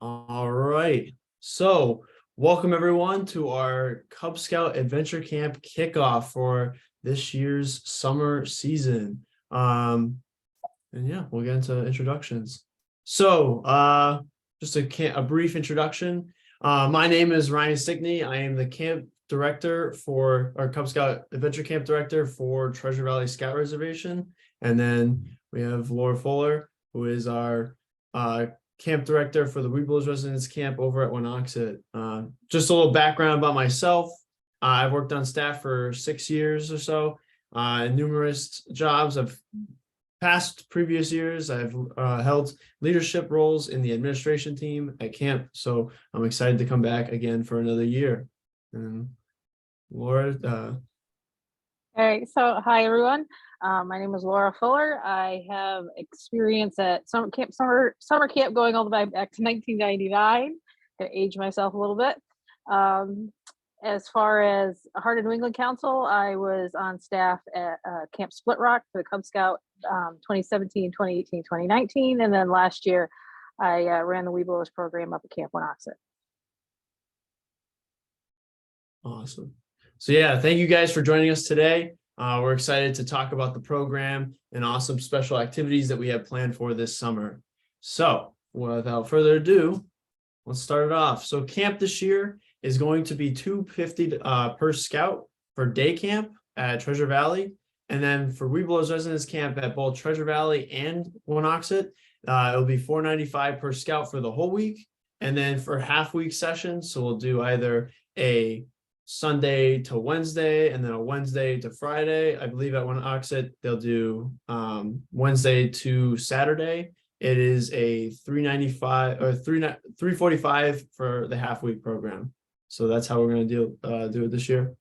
All right. So, welcome everyone to our Cub Scout Adventure Camp kickoff for this year's summer season. And yeah, we'll get into introductions. So, just a brief introduction. My name is Ryan Stickney. I am the camp director for our Cub Scout Adventure Camp director for Treasure Valley Scout Reservation. And then we have Laura Fuller, who is our camp director for the Weebles Residence Camp over at Winoxet. Just a little background about myself. I've worked on staff for 6 years or so, in numerous jobs. Previous years, I've held leadership roles in the administration team at camp. So I'm excited to come back again for another year. And Laura. All right, so hi everyone. My name is Laura Fuller. I have experience at summer camp going all the way back to 1999. Gonna age myself a little bit. As far as Heart of New England Council, I was on staff at Camp Split Rock for the Cub Scout 2017, 2018, 2019, and then last year I ran the Weebles program up at Camp Winoxet. Awesome. So yeah, thank you guys for joining us today. We're excited to talk about the program and awesome special activities that we have planned for this summer. So without further ado, let's start it off. So camp this year is going to be $250 per scout for day camp at Treasure Valley. And then for Weebles Residence Camp at both Treasure Valley and Winoxet, it'll be $495 per scout for the whole week. And then for half week sessions, so we'll do either a Sunday to Wednesday and then a Wednesday to Friday. I believe at Winoxet they'll do Wednesday to Saturday. It is a $395 or $345 for the half week program. So that's how we're going to do it this year.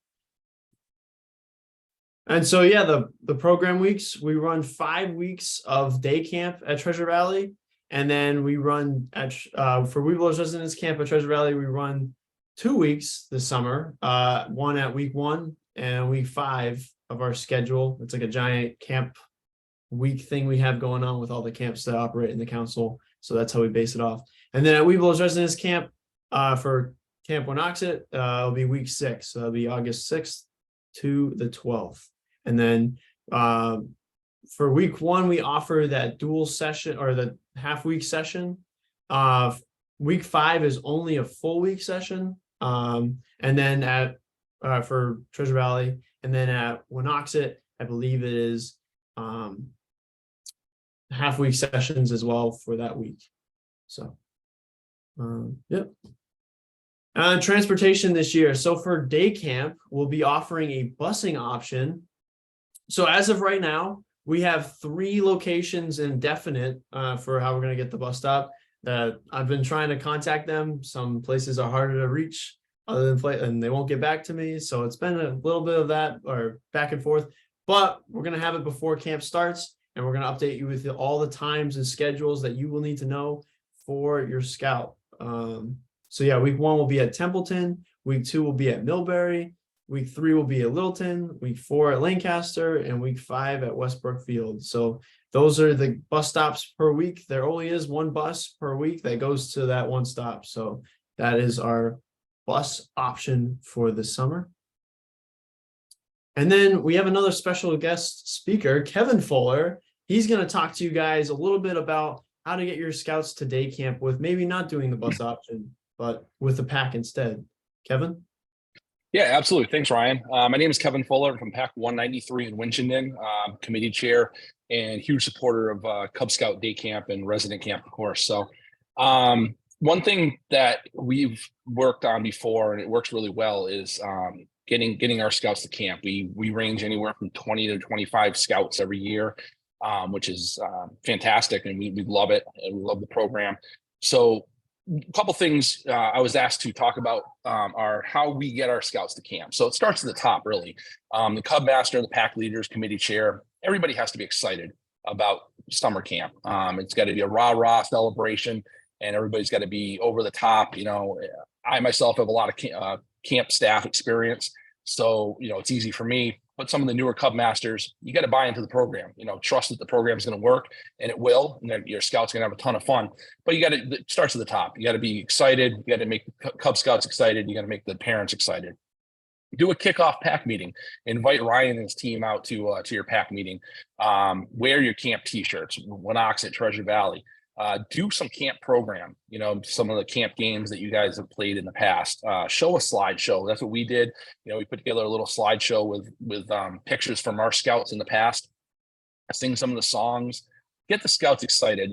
And so yeah, the program weeks, we run 5 weeks of day camp at Treasure Valley, and then we run at for Weebles Residence Camp at Treasure Valley, we run 2 weeks this summer, one at week 1 and week 5 of our schedule. It's like a giant camp week thing we have going on with all the camps that operate in the council. So that's how we base it off. And then at Weebles Residence Camp for Camp Winoxet, it'll be week 6. So it'll be August 6th to the 12th. And then for week 1, we offer that dual session or the half week session. Week 5 is only a full week session. And then at for Treasure Valley, and then at Winoxet, I believe it is half week sessions as well for that week. So yep. Transportation this year. So for day camp, we'll be offering a busing option. So as of right now, we have 3 locations indefinite for how we're going to get the bus stop. I've been trying to contact them. Some places are harder to reach and they won't get back to me. So it's been a little bit of that or back and forth, but we're going to have it before camp starts, and we're going to update you with all the times and schedules that you will need to know for your scout. So yeah, week 1 will be at Templeton. Week 2 will be at Millbury. Week 3 will be at Littleton, week 4 at Lancaster, and week 5 at Westbrook Field. So those are the bus stops per week. There only is 1 bus per week that goes to that 1 stop. So that is our bus option for the summer. And then we have another special guest speaker, Kevin Fuller. He's going to talk to you guys a little bit about how to get your scouts to day camp with maybe not doing the bus option, but with the pack instead. Kevin? Yeah, absolutely. Thanks, Ryan. My name is Kevin Fuller from Pack 193 in Winchendon, committee chair and huge supporter of Cub Scout Day Camp and Resident Camp, of course. So one thing that we've worked on before, and it works really well, is getting our scouts to camp. We range anywhere from 20 to 25 scouts every year, which is fantastic, and we love it. And we love the program. So a couple things I was asked to talk about are how we get our scouts to camp. So it starts at the top, really. The Cub Master, the pack leaders, committee chair, everybody has to be excited about summer camp. It's got to be a rah-rah celebration, and everybody's got to be over the top. You know, I myself have a lot of camp staff experience, so it's easy for me. But some of the newer Cub Masters, you got to buy into the program, trust that the program is going to work, and it will, and that your scouts going to have a ton of fun. But it starts at the top. You got to be excited. You got to make Cub Scouts excited. You got to make the parents excited. Do a kickoff pack meeting. Invite Ryan and his team out to your pack meeting. Wear your camp t-shirts, Winoxet, Treasure Valley. Do some camp program, some of the camp games that you guys have played in the past. Show a slideshow. That's what we did. We put together a little slideshow with pictures from our scouts in the past. Sing some of the songs. Get the scouts excited.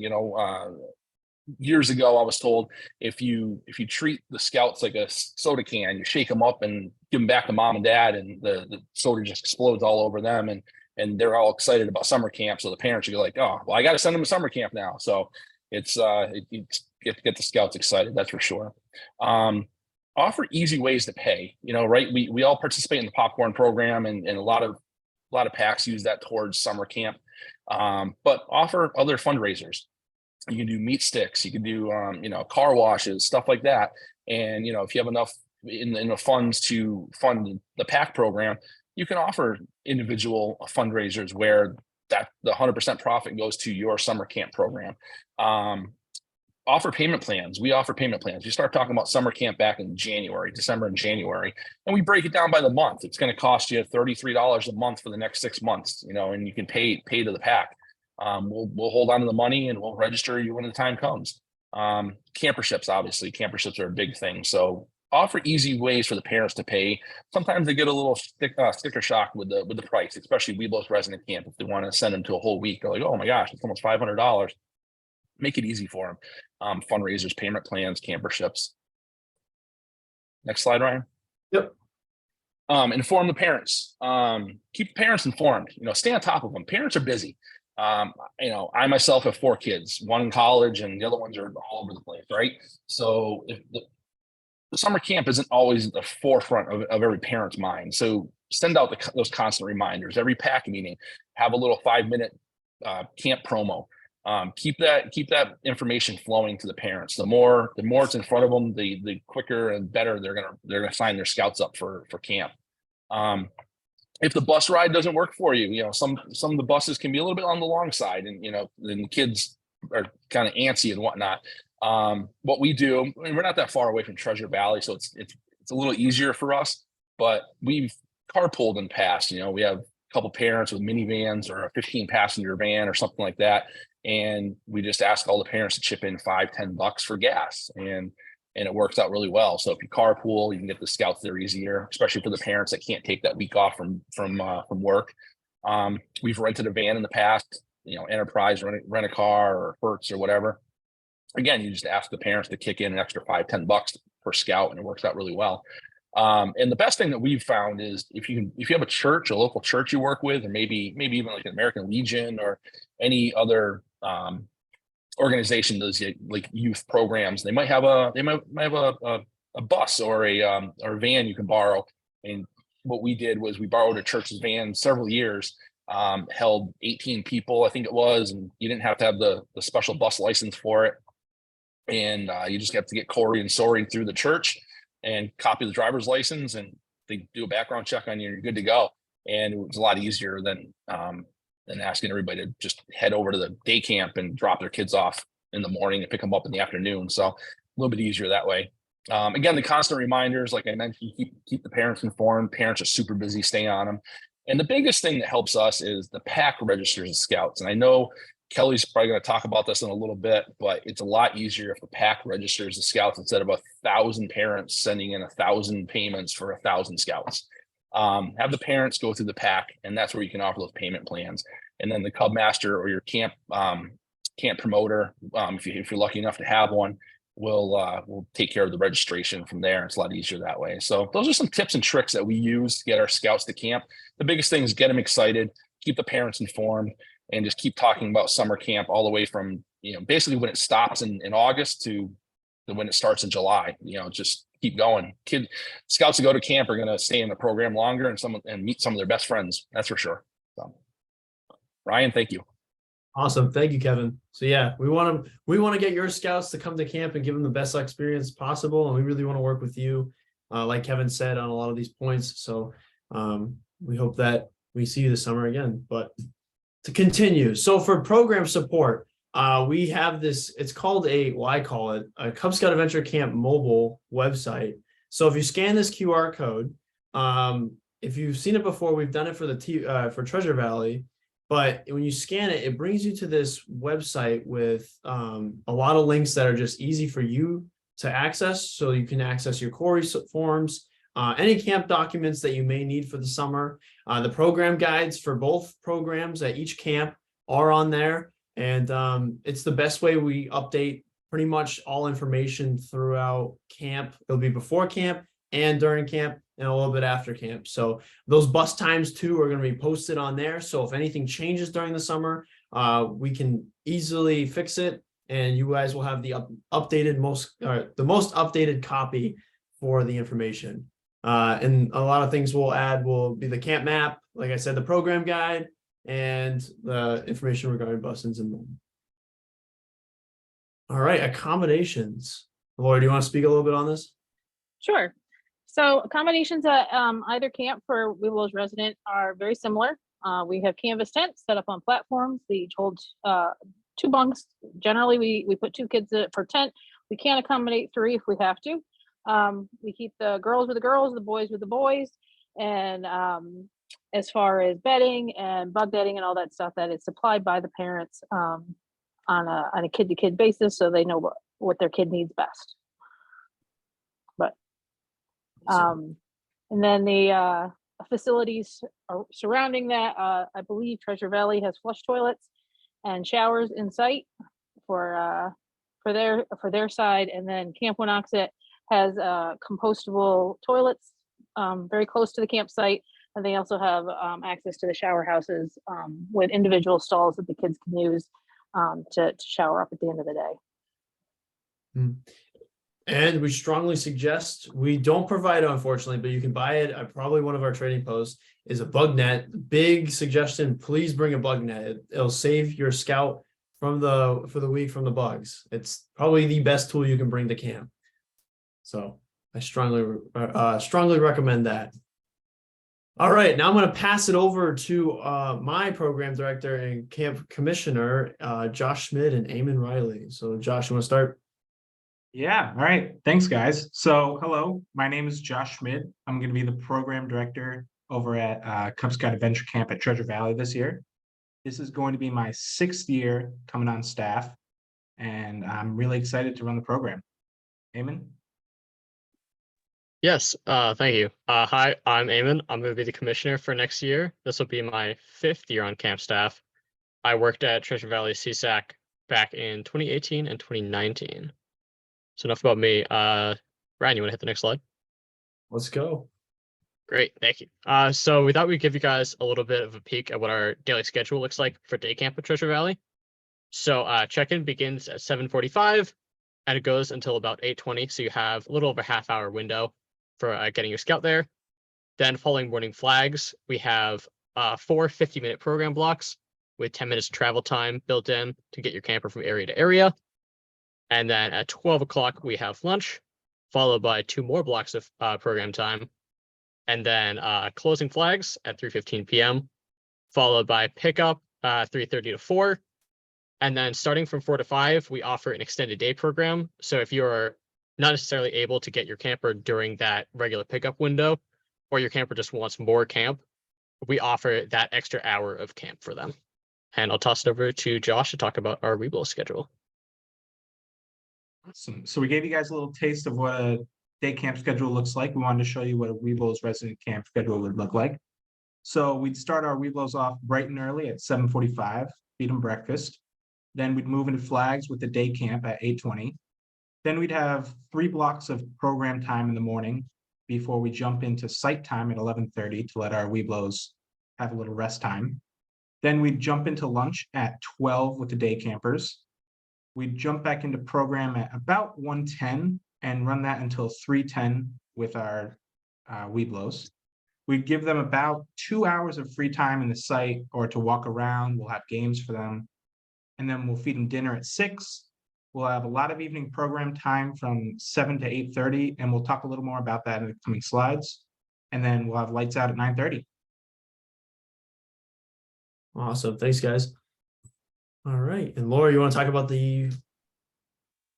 Years ago, I was told if you treat the scouts like a soda can, you shake them up and give them back to mom and dad, and the soda just explodes all over them, and they're all excited about summer camp. So the parents are like, oh, well, I got to send them to summer camp now. So it's get the scouts excited. That's for sure. Offer easy ways to pay. Right? We all participate in the popcorn program, and a lot of packs use that towards summer camp. But offer other fundraisers. You can do meat sticks, you can do car washes, stuff like that. And if you have enough in the funds to fund the pack program, you can offer individual fundraisers where that the 100% profit goes to your summer camp program. Offer payment plans. We offer payment plans. You start talking about summer camp back in December and January, and we break it down by the month. It's going to cost you $33 a month for the next 6 months, and you can pay to the pack. We'll hold on to the money, and we'll register you when the time comes. Camperships, obviously, camperships are a big thing. So offer easy ways for the parents to pay. Sometimes they get a little sticker shock with the price, especially Weeblos Resident Camp. If they want to send them to a whole week, they're like, oh my gosh, it's almost $500. Make it easy for them. Fundraisers, payment plans, camperships. Next slide, Ryan. Yep. Inform the parents. Keep the parents informed. Stay on top of them. Parents are busy. I myself have 4 kids, one in college and the other ones are all over the place, right? So if the summer camp isn't always at the forefront of every parent's mind. So send out those constant reminders. Every pack meeting, have a little 5-minute camp promo. Keep that information flowing to the parents. The more it's in front of them, the quicker and better they're gonna sign their scouts up for camp. If the bus ride doesn't work for you, some of the buses can be a little bit on the long side, and the kids are kind of antsy and whatnot. What we do, we're not that far away from Treasure Valley, so it's a little easier for us. But we've carpooled in the past. We have a couple parents with minivans or a 15-passenger van or something like that, and we just ask all the parents to chip in $5-10 for gas, and it works out really well. So if you carpool, you can get the scouts there easier, especially for the parents that can't take that week off from work. We've rented a van in the past, Enterprise, rent a car, or Hertz or whatever. Again, you just ask the parents to kick in an extra $5-10 per scout, and it works out really well. And the best thing that we've found is if you have a church, a local church you work with, or maybe even like an American Legion or any other organization does like youth programs, they might have a bus or a van you can borrow. And what we did was we borrowed a church's van several years, held 18 people, I think it was, and you didn't have to have the special bus license for it. And you just have to get Corey and Sori through the church and copy the driver's license, and they do a background check on you, and you're good to go. And it was a lot easier than asking everybody to just head over to the day camp and drop their kids off in the morning and pick them up in the afternoon. So a little bit easier that way. Again, the constant reminders, like I mentioned, keep the parents informed. Parents are super busy, stay on them. And the biggest thing that helps us is the pack registers of scouts. And I know Kelly's probably going to talk about this in a little bit, but it's a lot easier if the pack registers the scouts instead of 1,000 parents sending in 1,000 payments for 1,000 scouts. Have the parents go through the pack, and that's where you can offer those payment plans. And then the Cub Master or your camp promoter, if you're lucky enough to have one, will take care of the registration from there. It's a lot easier that way. So those are some tips and tricks that we use to get our scouts to camp. The biggest thing is get them excited, keep the parents informed, and just keep talking about summer camp all the way from, basically when it stops in August to when it starts in July. Just keep going. Scouts that go to camp are going to stay in the program longer and meet some of their best friends. That's for sure. So, Ryan, thank you. Awesome. Thank you, Kevin. So yeah, we want to get your scouts to come to camp and give them the best experience possible. And we really want to work with you, like Kevin said, on a lot of these points. So we hope that we see you this summer again. But to continue, so for program support, we have this, it's called I call it a Cub Scout Adventure Camp mobile website. So if you scan this QR code, if you've seen it before, we've done it for for Treasure Valley, but when you scan it, it brings you to this website with a lot of links that are just easy for you to access. So you can access your core forms, any camp documents that you may need for the summer. The program guides for both programs at each camp are on there. And it's the best way we update pretty much all information throughout camp. It'll be before camp and during camp and a little bit after camp. So those bus times too are going to be posted on there. So if anything changes during the summer, we can easily fix it, and you guys will have the the most updated copy for the information. And a lot of things we'll add will be the camp map, like I said, the program guide, and the information regarding busings and more. All right, accommodations. Laura, do you want to speak a little bit on this? Sure. So accommodations at either camp for Weeblos resident are very similar. We have canvas tents set up on platforms. They each hold 2 bunks. Generally, we put 2 kids per tent. We can accommodate 3 if we have to. We keep the girls with the girls, the boys with the boys. And as far as bedding and bug netting and all that stuff, that is supplied by the parents on a kid-to-kid basis, so they know what their kid needs best. But and then the facilities surrounding that, I believe Treasure Valley has flush toilets and showers in sight for their side, and then Camp Winnoxet has compostable toilets very close to the campsite, and they also have access to the shower houses with individual stalls that the kids can use to shower up at the end of the day. And we strongly suggest, we don't provide it, unfortunately, but you can buy it at probably one of our trading posts, is a bug net. Big suggestion, please bring a bug net. It'll save your scout for the week from the bugs. It's probably the best tool you can bring to camp. So I strongly recommend that. All right, now I'm going to pass it over to my program director and camp commissioner, Josh Schmidt and Eamon Riley. So Josh, you want to start? Yeah, all right. Thanks, guys. So hello, my name is Josh Schmidt. I'm going to be the program director over at Cub Scout Adventure Camp at Treasure Valley this year. This is going to be my 6th year coming on staff, and I'm really excited to run the program. Eamon? Yes, thank you. Hi, I'm Eamon. I'm going to be the commissioner for next year. This will be my 5th year on camp staff. I worked at Treasure Valley CSAC back in 2018 and 2019. So enough about me. Ryan, you want to hit the next slide? Let's go. Great, thank you. So we thought we'd give you guys a little bit of a peek at what our daily schedule looks like for day camp at Treasure Valley. So check-in begins at 7:45 and it goes until about 8:20. So you have a little over a half-hour window for getting your scout there. Then following morning flags, we have 4 50-minute program blocks with 10 minutes of travel time built in to get your camper from area to area. And then at 12 o'clock, we have lunch, followed by 2 more blocks of program time. And then closing flags at 3:15 p.m., followed by pickup 3:30 to 4. And then starting from 4 to 5, we offer an extended day program. So if you're not necessarily able to get your camper during that regular pickup window, or your camper just wants more camp, we offer that extra hour of camp for them. And I'll toss it over to Josh to talk about our Weeblos schedule. Awesome. So we gave you guys a little taste of what a day camp schedule looks like. We wanted to show you what a Weeblos resident camp schedule would look like. So we'd start our Weeblos off bright and early at 7:45, feed them breakfast. Then we'd move into flags with the day camp at 8:20. Then we'd have 3 blocks of program time in the morning before we jump into site time at 11:30 to let our Weeblos have a little rest time. Then we'd jump into lunch at 12 with the day campers. We'd jump back into program at about 1:10 and run that until 3:10 with our Weeblos. We'd give them about 2 hours of free time in the site or to walk around. We'll have games for them. And then we'll feed them dinner at 6. We'll have a lot of evening program time from 7 to 8:30, and we'll talk a little more about that in the coming slides. And then we'll have lights out at 9:30. Awesome. Thanks, guys. All right. And Laura, you want to talk about the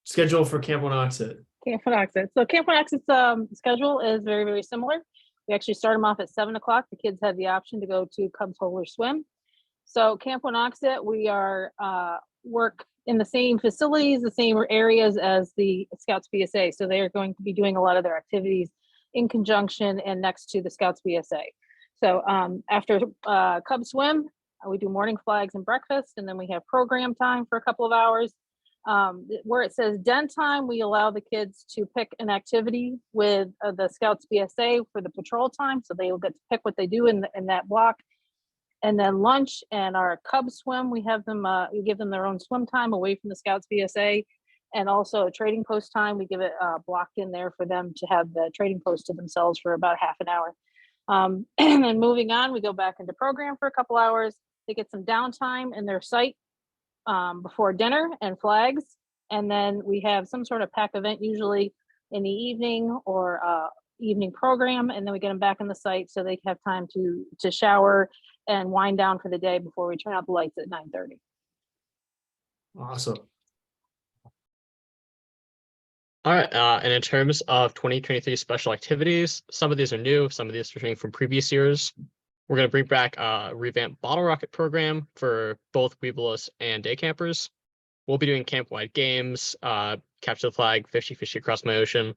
schedule for Camp Winoxet? Camp Winoxet. So Camp Winoxet's schedule is very, very similar. We actually start them off at 7 o'clock. The kids have the option to go to Cub Solar Swim. So Camp Winoxet, we are work in the same facilities, the same areas as the Scouts BSA. So they are going to be doing a lot of their activities in conjunction and next to the Scouts BSA. So after Cub Swim, we do morning flags and breakfast, and then we have program time for a couple of hours. Where it says den time, we allow the kids to pick an activity with the Scouts BSA for the patrol time. So they will get to pick what they do in that block. And then lunch and our Cub Swim, we have them, we give them their own swim time away from the Scouts BSA. And also a trading post time, we give it blocked in there for them to have the trading post to themselves for about half an hour. And then moving on, we go back into program for a couple hours. They get some downtime in their site before dinner and flags. And then we have some sort of pack event, usually in the evening or evening program. And then we get them back in the site so they have time to shower and wind down for the day before we turn out the lights at 9:30. Awesome. All right, and in terms of 2023 special activities, some of these are new, some of these are from previous years. We're going to bring back a revamped bottle rocket program for both Weebles and day campers. We'll be doing camp-wide games, capture the flag, fishy across my ocean.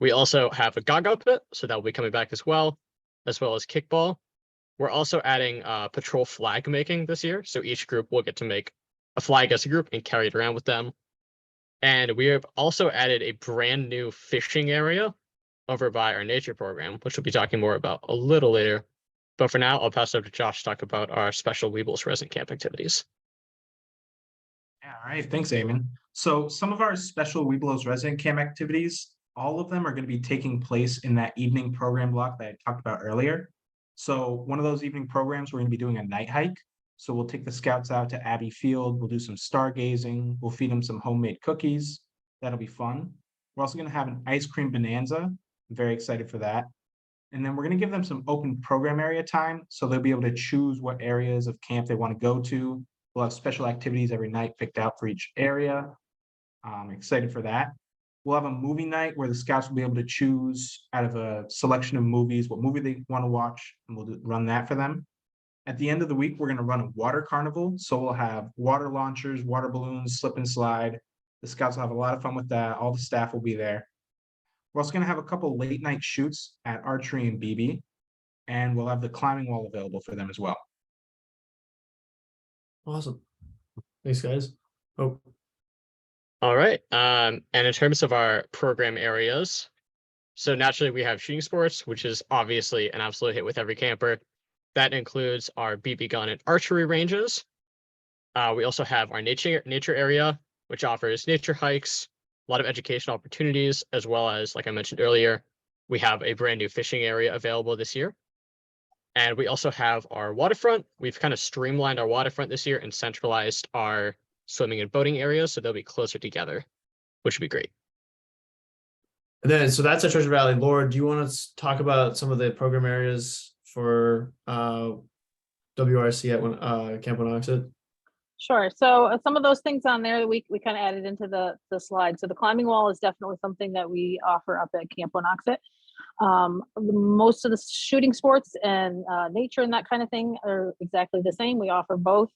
We also have a Gaga pit, so that will be coming back as well as kickball. We're also adding patrol flag making this year, so each group will get to make a flag as a group and carry it around with them. And we have also added a brand new fishing area over by our nature program, which we'll be talking more about a little later. But for now, I'll pass it over to Josh to talk about our special Weebles resident camp activities. Yeah, all right, thanks, Eamon. So some of our special Weebles resident camp activities, all of them are going to be taking place in that evening program block that I talked about earlier. So one of those evening programs, we're going to be doing a night hike. So we'll take the scouts out to Abbey Field. We'll do some stargazing. We'll feed them some homemade cookies. That'll be fun. We're also going to have an ice cream bonanza. I'm very excited for that. And then we're going to give them some open program area time. So they'll be able to choose what areas of camp they want to go to. We'll have special activities every night picked out for each area. I'm excited for that. We'll have a movie night where the scouts will be able to choose out of a selection of movies what movie they want to watch, and we'll run that for them. At the end of the week, we're going to run a water carnival. So we'll have water launchers, water balloons, slip and slide. The scouts will have a lot of fun with that. All the staff will be there. We're also going to have a couple late night shoots at archery and BB, and we'll have the climbing wall available for them as well. Awesome. Thanks, guys. Oh, All right, and in terms of our program areas, so naturally we have shooting sports, which is obviously an absolute hit with every camper. That includes our BB gun and archery ranges. We also have our nature area, which offers nature hikes, a lot of educational opportunities, as well as, like I mentioned earlier, we have a brand new fishing area available this year. And we also have our waterfront. We've kind of streamlined our waterfront this year and centralized our swimming and boating areas, so they'll be closer together, which would be great. and then so that's at Treasure Valley. Laura, do you want to talk about some of the program areas for WRC at Camp Winoxet? Sure. So some of those things on there we kind of added into the slide. So the climbing wall is definitely something that we offer up at Camp Winoxet. Most of the shooting sports and nature and that kind of thing are exactly the same. We offer both.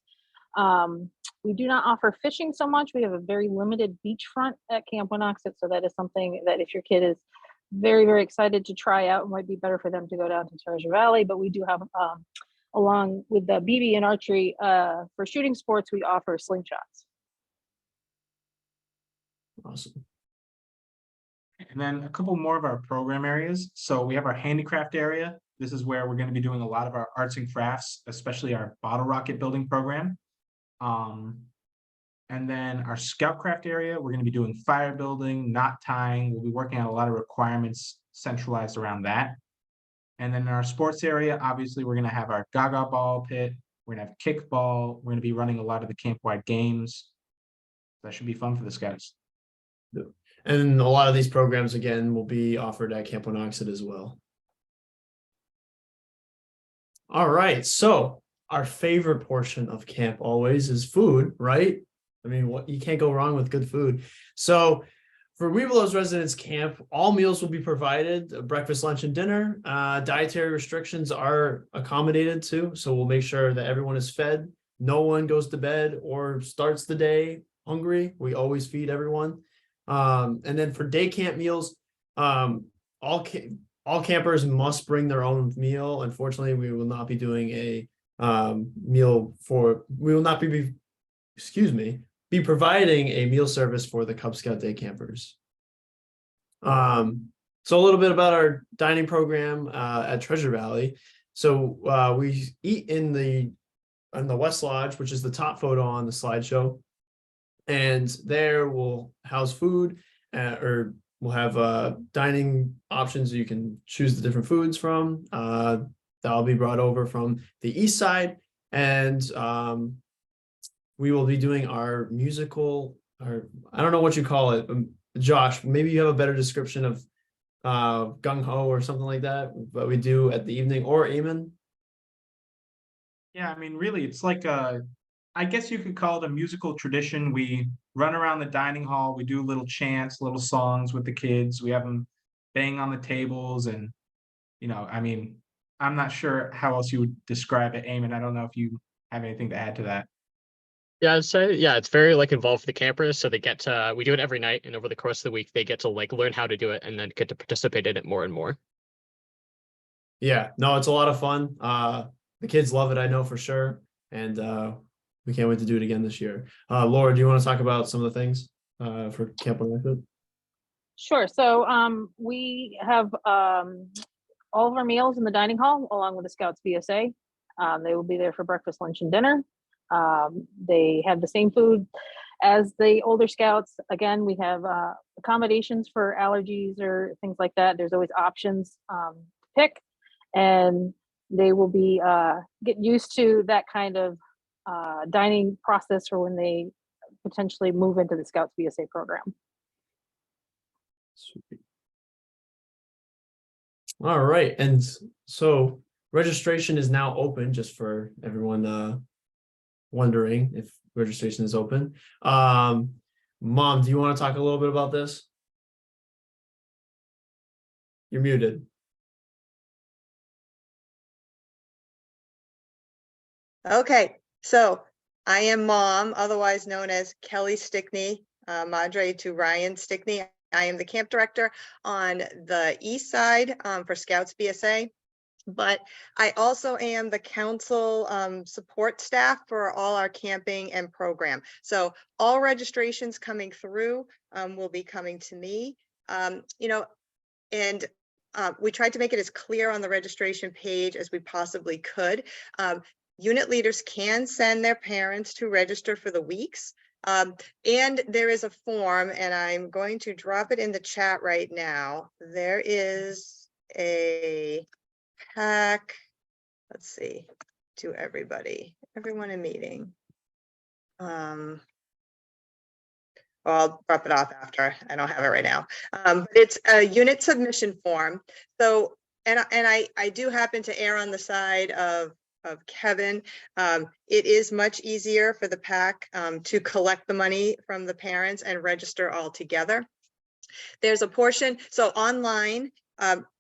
We do not offer fishing so much. We have a very limited beachfront at Camp Winoxet. So that is something that if your kid is very, very excited to try out, it might be better for them to go down to Treasure Valley. But we do have, along with the BB and archery, for shooting sports, we offer slingshots. Awesome. And then a couple more of our program areas. So we have our handicraft area. This is where we're going to be doing a lot of our arts and crafts, especially our bottle rocket building program. And then our scoutcraft area, we're going to be doing fire building, knot tying. We'll be working on a lot of requirements centralized around that. And then in our sports area, obviously, we're going to have our Gaga ball pit. We're going to have kickball. We're going to be running a lot of the camp-wide games. That should be fun for the scouts. And a lot of these programs, again, will be offered at Camp Winoxet as well. All right, so our favorite portion of camp always is food, right? I mean, what you can't go wrong with good food. So for Webelos Residence Camp, all meals will be provided, breakfast, lunch, and dinner. Dietary restrictions are accommodated too. So we'll make sure that everyone is fed. No one goes to bed or starts the day hungry. We always feed everyone. And then for day camp meals, all campers must bring their own meal. Unfortunately, we will not be doing a meal for, we will not be, be providing a meal service for the Cub Scout day campers. So a little bit about our dining program at Treasure Valley. So we eat in the West Lodge, which is the top photo on the slideshow. And there we'll house food or we'll have dining options. You can choose the different foods from. That'll be brought over from the east side. And we will be doing our musical, or I don't know what you call it. Josh, maybe you have a better description of Gung Ho or something like that, but we do at the evening, or Eamon. Yeah, I mean, really, it's like I guess you could call it a musical tradition. We run around the dining hall, we do little chants, little songs with the kids. We have them bang on the tables, and I mean, I'm not sure how else you would describe it, Eamon. I don't know if you have anything to add to that. Yeah, I'd say, yeah, it's very like involved for the campers. So they get to, we do it every night, and over the course of the week, they get to like learn how to do it and then get to participate in it more and more. Yeah, no, it's a lot of fun. The kids love it, I know for sure. And we can't wait to do it again this year. Laura, do you want to talk about some of the things for Camp Unlimited? Sure. So we have all of our meals in the dining hall along with the Scouts BSA. They will be there for breakfast, lunch, and dinner. They have the same food as the older Scouts. Again, we have accommodations for allergies or things like that. There's always options to pick, and they will be getting used to that kind of dining process for when they potentially move into the Scouts BSA program. Sweet. All right, and so registration is now open, just for everyone wondering if registration is open. Mom, do you want to talk a little bit about this? You're muted. Okay, so I am Mom, otherwise known as Kelly Stickney, Madre to Ryan Stickney. I am the camp director on the east side for Scouts BSA, but I also am the council support staff for all our camping and program. So all registrations coming through will be coming to me, and we tried to make it as clear on the registration page as we possibly could. Unit leaders can send their parents to register for the weeks. And there is a form, and I'm going to drop it in the chat right now. There is a pack, let's see, to everyone in meeting. Well, I'll drop it off after. I don't have it right now. But it's a unit submission form. So, and I do happen to err on the side of Kevin. It is much easier for the PAC to collect the money from the parents and register all together. There's a portion, so online,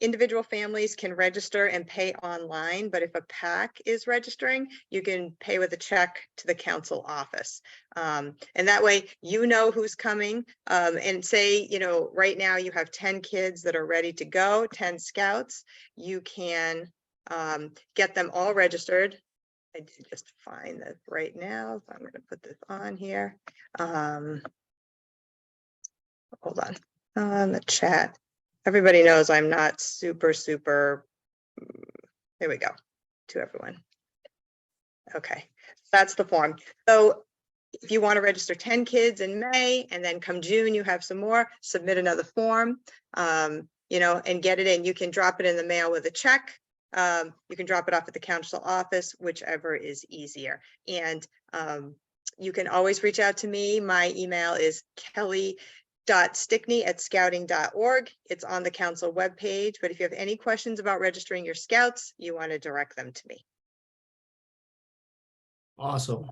individual families can register and pay online, but if a PAC is registering, you can pay with a check to the council office. And that way, you know who's coming, and say, right now you have 10 kids that are ready to go, 10 scouts, you can get them all registered. I did just find that right now, so I'm going to put this on here. Hold on the chat. Everybody knows I'm not super. There we go. To everyone. Okay, that's the form. So if you want to register 10 kids in May, and then come June, you have some more, submit another form, and get it in. You can drop it in the mail with a check. You can drop it off at the council office, whichever is easier. And you can always reach out to me. My email is kelly.stickney@scouting.org. It's on the council webpage. But if you have any questions about registering your scouts, you want to direct them to me. Awesome.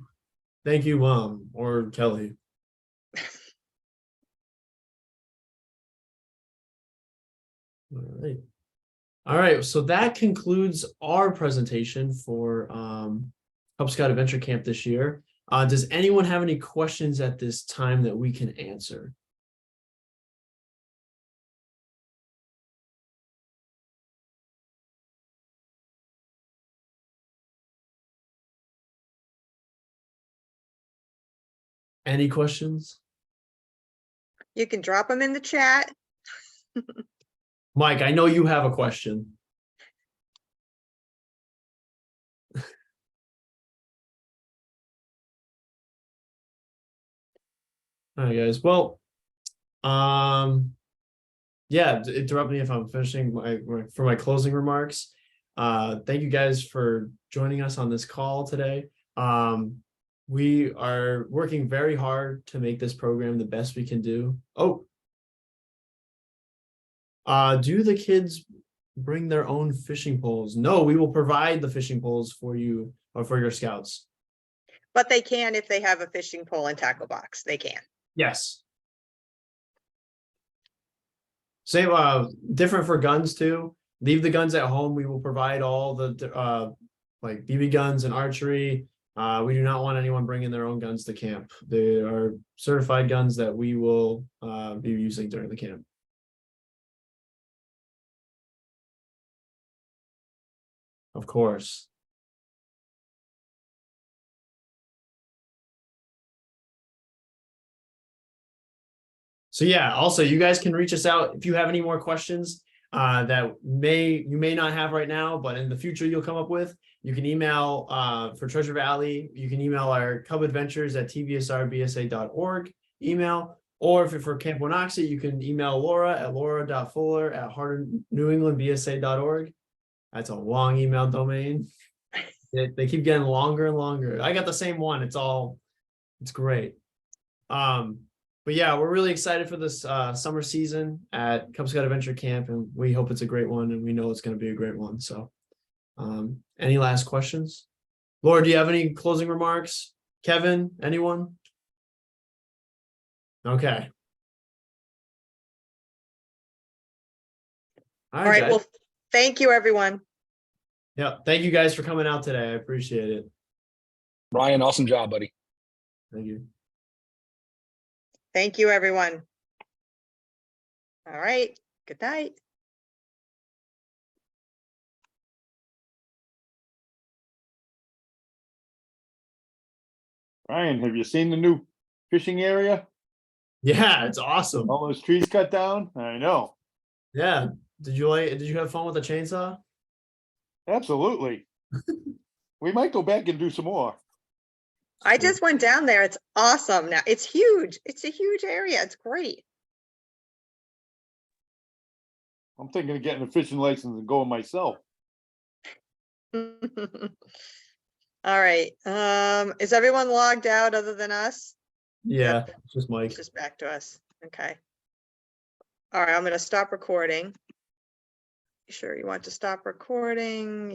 Thank you, Mom or Kelly. All right. All right. So that concludes our presentation for Cub Scout Adventure Camp this year. Does anyone have any questions at this time that we can answer? Any questions? You can drop them in the chat. Mike, I know you have a question. All right, guys. Well, yeah, interrupt me if I'm finishing for my closing remarks. Thank you guys for joining us on this call today. We are working very hard to make this program the best we can do. Oh, do the kids bring their own fishing poles? No, we will provide the fishing poles for you or for your scouts. But they can if they have a fishing pole and tackle box. They can. Yes. Same, different for guns too. Leave the guns at home. We will provide all the like BB guns and archery. We do not want anyone bringing their own guns to camp. They are certified guns that we will be using during the camp. Of course. So yeah, also you guys can reach us out if you have any more questions that you may not have right now, but in the future you'll come up with. You can email for Treasure Valley. You can email our Cub Adventures at tvsrbsa.org email, or if you're for Camp Winoxie, you can email Laura at laura.fuller@heartofnewenglandbsa.org. That's a long email domain. They keep getting longer and longer. I got the same one. It's great. But yeah, we're really excited for this summer season at Cub Scout Adventure Camp, and we hope it's a great one, and we know it's going to be a great one. So any last questions? Laura, do you have any closing remarks? Kevin, anyone? Okay. All right. Guys. Well, thank you, everyone. Yeah. Thank you guys for coming out today. I appreciate it. Ryan, awesome job, buddy. Thank you. Thank you, everyone. All right. Good night. Ryan, have you seen the new fishing area? Yeah, it's awesome. All those trees cut down? I know. Yeah. Did you have fun with the chainsaw? Absolutely. We might go back and do some more. I just went down there. It's awesome. Now it's huge. It's a huge area. It's great. I'm thinking of getting a fishing license and going myself. All right. Is everyone logged out other than us? Yeah, it's just Mike. It's just back to us. Okay. All right, I'm going to stop recording. You sure you want to stop recording?